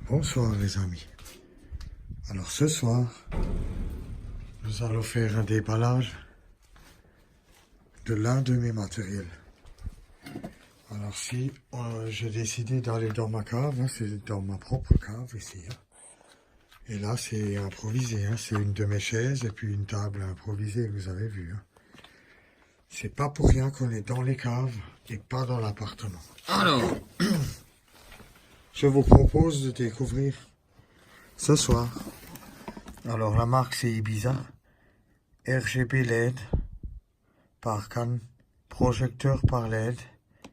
Bonsoir les amis. Alors ce soir, nous allons faire un déballage de l'un de mes matériels. Alors si j'ai décidé d'aller dans ma cave, hein, c'est dans ma propre cave ici. Hein. Et là c'est improvisé, hein, c'est une de mes chaises et puis une table improvisée, vous avez vu. Hein. C'est pas pour rien qu'on est dans les caves et pas dans l'appartement. Alors, je vous propose de découvrir ce soir. Alors la marque c'est Ibiza, RGB LED, par CAN, projecteur par LED,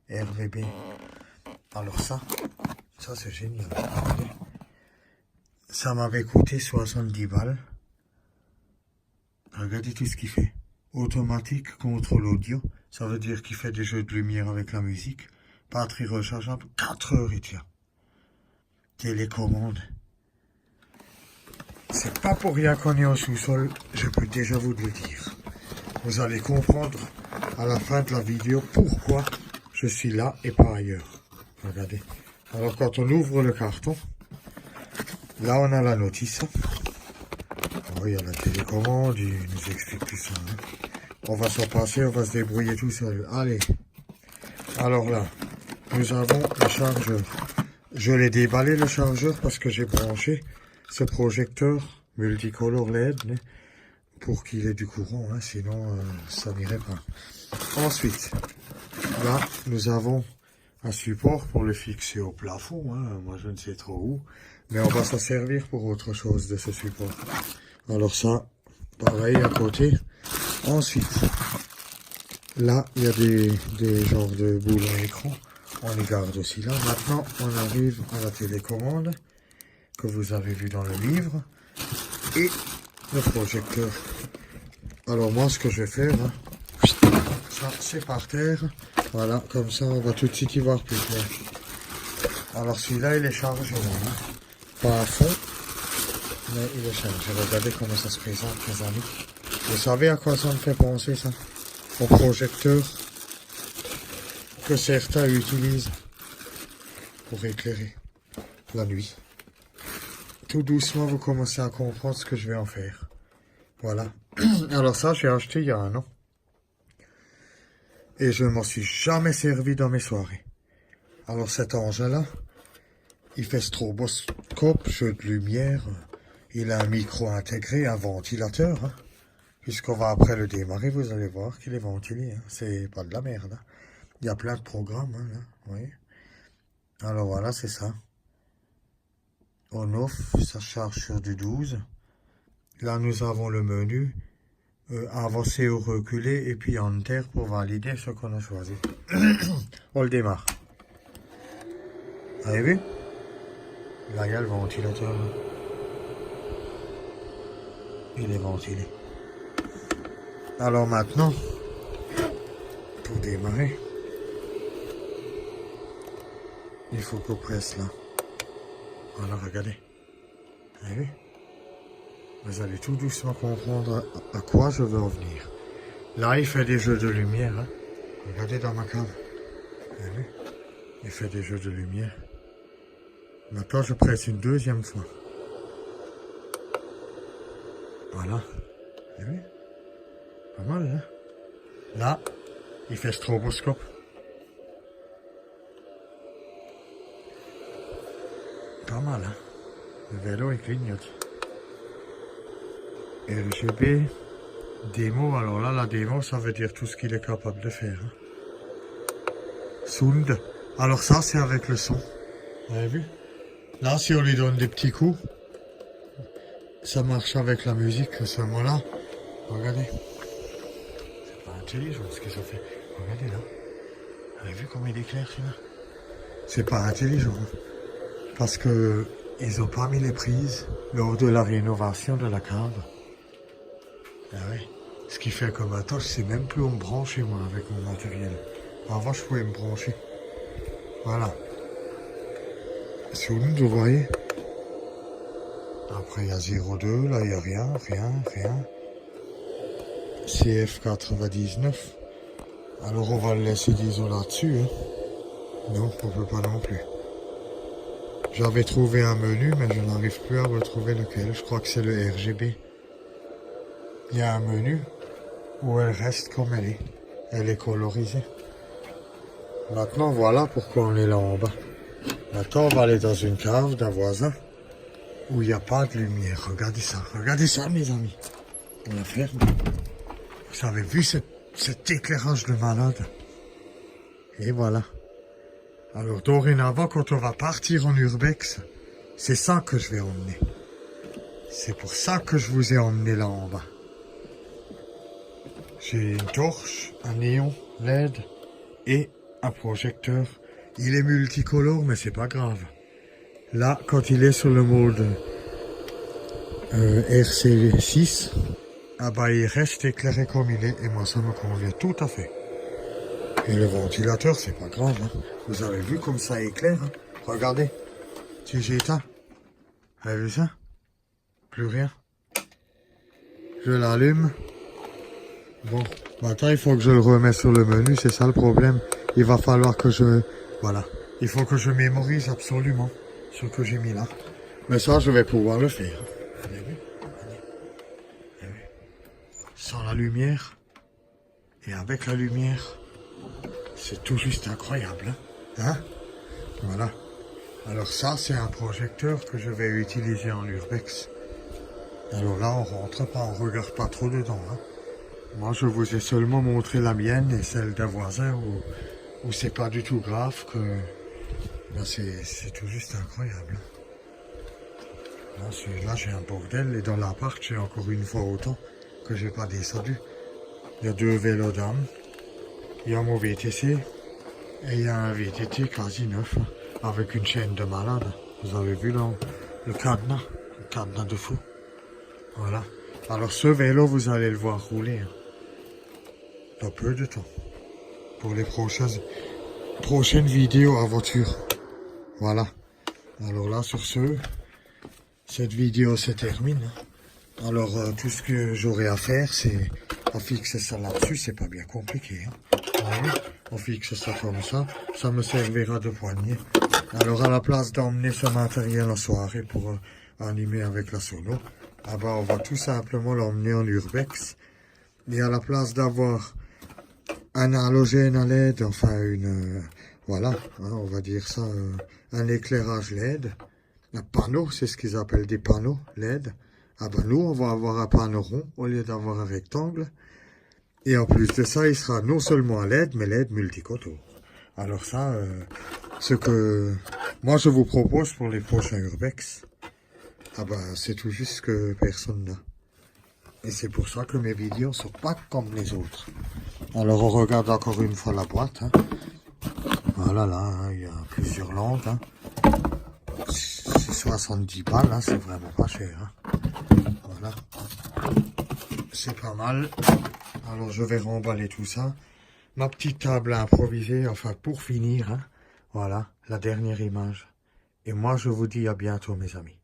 RVB. Alors ça c'est génial. Ça m'avait coûté 70 balles. Regardez tout ce qu'il fait. Automatique, contrôle audio, ça veut dire qu'il fait des jeux de lumière avec la musique. Batterie rechargeable, 4 heures il tient. Télécommande. C'est pas pour rien qu'on est au sous-sol, je peux déjà vous le dire. Vous allez comprendre à la fin de la vidéo pourquoi je suis là et pas ailleurs. Regardez. Alors quand on ouvre le carton, là on a la notice. Oh, il y a la télécommande, il nous explique tout ça. Hein. On va s'en passer, on va se débrouiller tout seul. Allez. Alors là, nous avons le chargeur. Je l'ai déballé le chargeur parce que j'ai branché ce projecteur multicolore LED pour qu'il ait du courant, hein, sinon ça n'irait pas. Ensuite, là, nous avons un support pour le fixer au plafond, hein, moi je ne sais trop où, mais on va s'en servir pour autre chose de ce support. Alors ça, pareil à côté. Ensuite, là, il y a des genres de boules à écran, on les garde aussi là. Maintenant, on arrive à la télécommande que vous avez vu dans le livre et le projecteur. Alors moi ce que je vais faire, hein, ça c'est par terre, voilà, comme ça on va tout de suite y voir plus clair. Alors celui-là il est chargé, hein, pas à fond, mais il est chargé. Regardez comment ça se présente les amis. Vous savez à quoi ça me fait penser ça? Au projecteur que certains utilisent pour éclairer la nuit. Tout doucement, vous commencez à comprendre ce que je vais en faire. Voilà. Alors ça, j'ai acheté il y a un an. Et je ne m'en suis jamais servi dans mes soirées. Alors cet engin-là, il fait stroboscope, jeu de lumière. Il a un micro intégré, un ventilateur. Hein. Puisqu'on va après le démarrer, vous allez voir qu'il est ventilé. Hein. C'est pas de la merde. Hein. Il y a plein de programmes. Hein, là. Oui. Alors voilà, c'est ça. On-off, ça charge sur du 12. Là, nous avons le menu. Avancer ou reculer. Et puis Enter pour valider ce qu'on a choisi. On le démarre. Vous avez vu? Là, il y a le ventilateur. Il est ventilé. Alors maintenant, pour démarrer, il faut qu'on presse là. Voilà, regardez. Vous avez vu? Vous allez tout doucement comprendre à quoi je veux en venir. Là, il fait des jeux de lumière. Hein. Regardez dans ma cave. Vous avez vu? Il fait des jeux de lumière. Maintenant, je presse une deuxième fois. Voilà. Vous avez vu? Pas mal, hein? Là, il fait stroboscope. Pas mal, hein? Le vélo, il clignote. RGB, démo, alors là, la démo, ça veut dire tout ce qu'il est capable de faire. Hein. Sound, alors ça, c'est avec le son. Vous avez vu? Là, si on lui donne des petits coups, ça marche avec la musique à ce moment-là. Regardez. C'est pas intelligent ce qu'ils ont fait. Regardez là. Vous avez vu comment il éclaire celui-là? C'est pas intelligent. Parce que ils n'ont pas mis les prises lors de la rénovation de la cave. Ah oui. Ce qui fait que maintenant, je sais même plus où me brancher moi avec mon matériel. Avant, je pouvais me brancher. Voilà. Sound, vous voyez. Après, il y a 0,2. Là, il n'y a rien. CF99. Alors, on va le laisser, disons, là-dessus. Hein. Non, on ne peut pas non plus. J'avais trouvé un menu, mais je n'arrive plus à retrouver lequel. Je crois que c'est le RGB. Il y a un menu où elle reste comme elle est. Elle est colorisée. Maintenant, voilà pourquoi on est là en bas. Maintenant, on va aller dans une cave d'un voisin où il n'y a pas de lumière. Regardez ça, mes amis. On la ferme. Vous avez vu cet éclairage de malade? Et voilà. Alors, dorénavant, quand on va partir en urbex, c'est ça que je vais emmener. C'est pour ça que je vous ai emmené là en bas. J'ai une torche, un néon LED et un projecteur. Il est multicolore, mais c'est pas grave. Là, quand il est sur le mode RC6, ah bah, il reste éclairé comme il est, et moi ça me convient tout à fait. Et le ventilateur, c'est pas grave, hein. Vous avez vu comme ça éclaire, hein. Regardez, si j'ai éteint, vous avez vu ça? Plus rien. Je l'allume. Bon, maintenant il faut que je le remette sur le menu, c'est ça le problème. Il va falloir que je... Voilà, il faut que je mémorise absolument ce que j'ai mis là. Mais ça, je vais pouvoir le faire. Vous avez vu? Vous avez vu? Sans la lumière et avec la lumière, c'est tout juste incroyable. Hein? Voilà. Alors ça, c'est un projecteur que je vais utiliser en urbex. Alors là, on rentre pas, on regarde pas trop dedans. Hein? Moi, je vous ai seulement montré la mienne et celle d'un voisin où c'est pas du tout grave que... Là, c'est tout juste incroyable. Là, j'ai un bordel et dans l'appart, j'ai encore une fois autant que j'ai pas descendu. Il y a 2 vélos d'âme, il y a mon VTC et il y a un VTT quasi neuf avec une chaîne de malade. Vous avez vu là, le cadenas de fou. Voilà. Alors ce vélo, vous allez le voir rouler dans peu de temps pour les prochaines vidéos à voiture. Voilà. Alors là, sur ce, cette vidéo se termine. Alors, tout ce que j'aurai à faire, c'est à fixer ça là-dessus. C'est pas bien compliqué. Hein. Voilà. On fixe ça comme ça. Ça me servira de poignée. Alors, à la place d'emmener ce matériel en soirée pour animer avec la sono, ah ben, on va tout simplement l'emmener en urbex. Et à la place d'avoir un halogène à LED, enfin une... voilà, hein, on va dire ça, un éclairage LED, un panneau, c'est ce qu'ils appellent des panneaux LED. Ah ben nous, on va avoir un panneau rond au lieu d'avoir un rectangle. Et en plus de ça, il sera non seulement LED, mais LED multicontour. Alors ça, ce que moi je vous propose pour les prochains urbex, ah ben c'est tout juste ce que personne n'a. Et c'est pour ça que mes vidéos sont pas comme les autres. Alors on regarde encore une fois la boîte. Hein. Voilà, là, hein, il y a plusieurs langues. Hein. C'est 70 balles, hein, c'est vraiment pas cher. Hein. Voilà. C'est pas mal. Alors je vais remballer tout ça. Ma petite table improvisée, enfin pour finir. Hein. Voilà, la dernière image. Et moi je vous dis à bientôt mes amis.